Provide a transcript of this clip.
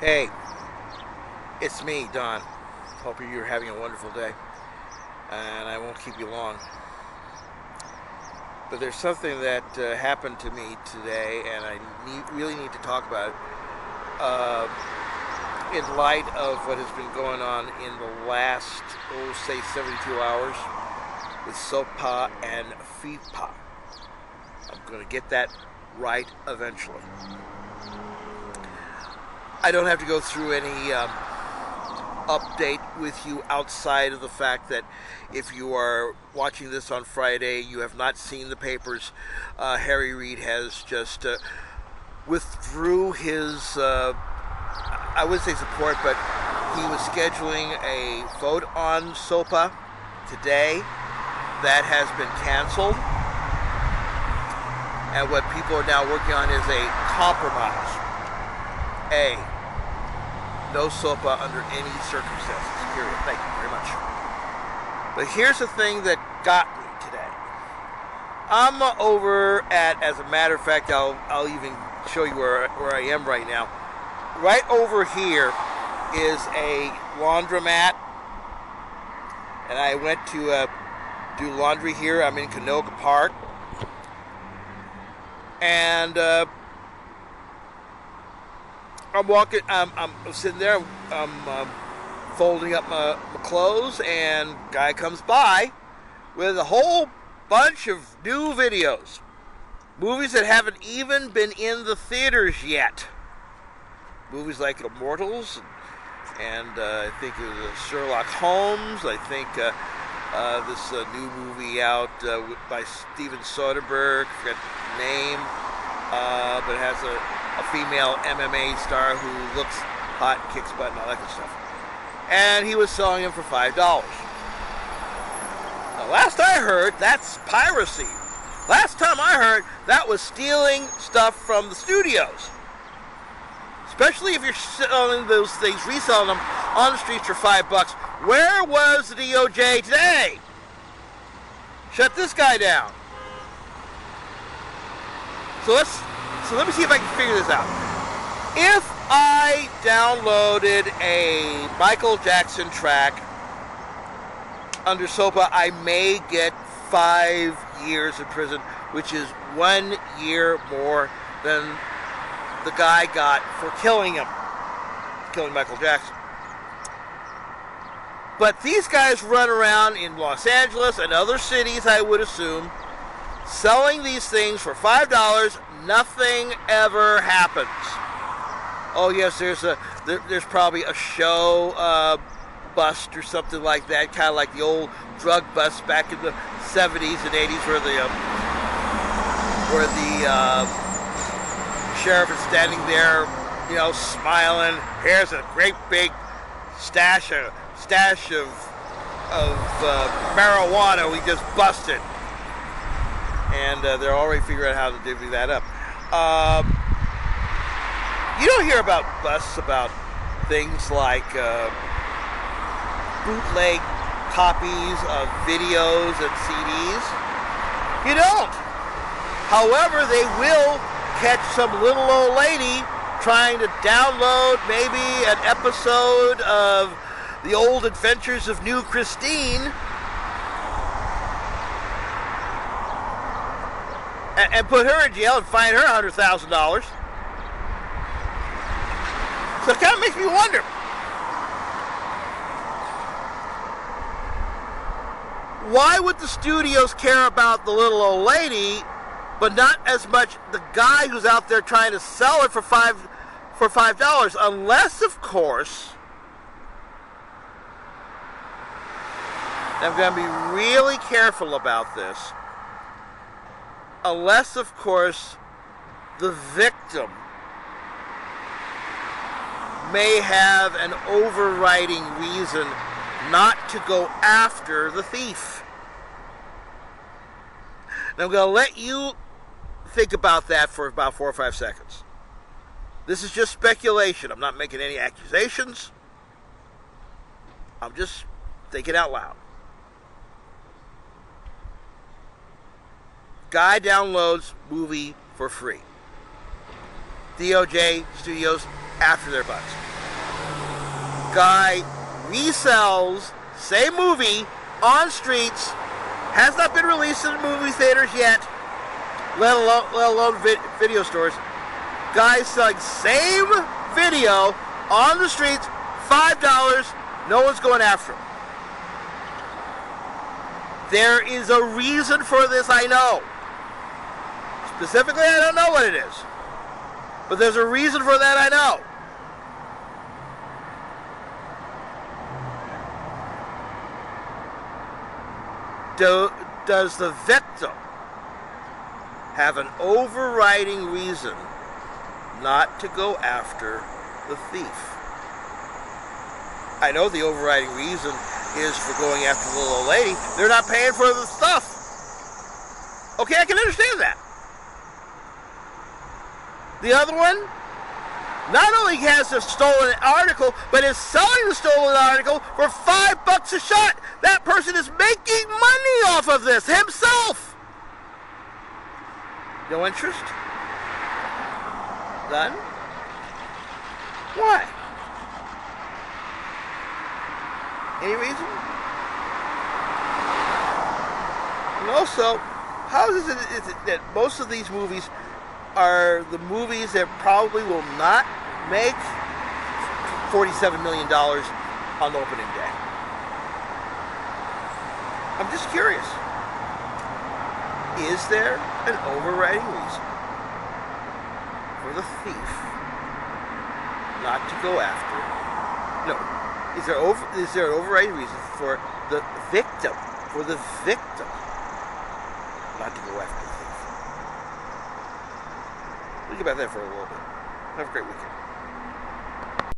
Hey, it's me, Don. Hope you're having a wonderful day. And I won't keep you long. But there's something that happened to me today, and I really need to talk about it in light of what has been going on in the last, say 72 hours with SOPA and FIPA. I'm going to get that right eventually. I don't have to go through any update with you outside of the fact that if you are watching this on Friday, you have not seen the papers. Harry Reid has just withdrew his, I wouldn't say support, but he was scheduling a vote on SOPA today. That has been canceled. And what people are now working on is a compromise. No SOPA under any circumstances, period. Thank you very much. But here's the thing that got me today. I'm over at, as a matter of fact, I'll even show you where I am right now. Right over here is a laundromat. And I went to do laundry here. I'm in Canoga Park. And I'm walking, I'm sitting there, I'm folding up my clothes, and guy comes by with a whole bunch of new videos. Movies that haven't even been in the theaters yet. Movies like Immortals, and I think it was Sherlock Holmes. I think this new movie out by Steven Soderbergh, I forget the name, but it has a female MMA star who looks hot, kicks butt, and all that good stuff. And he was selling them for $5. Now, last I heard, that's piracy. Last time I heard, that was stealing stuff from the studios. Especially if you're selling those things, reselling them on the streets for $5. Where was the DOJ today? Shut this guy down. So let me see if I can figure this out. If I downloaded a Michael Jackson track under SOPA, I may get 5 years in prison, which is 1 year more than the guy got for killing Michael Jackson. But these guys run around in Los Angeles and other cities, I would assume, selling these things for $5. Nothing ever happens. Oh yes, there's probably a show bust or something like that, kind of like the old drug bust back in the 70s and 80s, where the sheriff is standing there, smiling. Here's a great big stash of marijuana we just busted. And they're already figuring out how to divvy that up. You don't hear about busts about things like bootleg copies of videos and CDs. You don't. However, they will catch some little old lady trying to download maybe an episode of The Old Adventures of New Christine and put her in jail and fine her $100,000. So it kind of makes me wonder, why would the studios care about the little old lady, but not as much the guy who's out there trying to sell it for $5? Unless, of course, I'm going to be really careful about this. Unless, of course, the victim may have an overriding reason not to go after the thief. Now, I'm going to let you think about that for about 4 or 5 seconds. This is just speculation. I'm not making any accusations. I'm just thinking out loud. Guy downloads movie for free. DOJ studios after their bucks. Guy resells same movie on streets, has not been released in movie theaters yet, let alone video stores. Guys selling same video on the streets, $5, no one's going after him. There is a reason for this, I know. Specifically, I don't know what it is. But there's a reason for that, I know. Does the victim have an overriding reason not to go after the thief? I know the overriding reason is for going after the little lady. They're not paying for the stuff. Okay, I can understand that. The other one, not only has a stolen article, but is selling the stolen article for $5 a shot. That person is making money off of this himself. No interest? None? Why? Any reason? And also, how is it that most of these movies are the movies that probably will not make $47 million on opening day? I'm just curious. Is there an overriding reason for the thief not to go after? No. Is there an overriding reason for the victim not to go after the thief? Think about that for a little bit. Have a great weekend.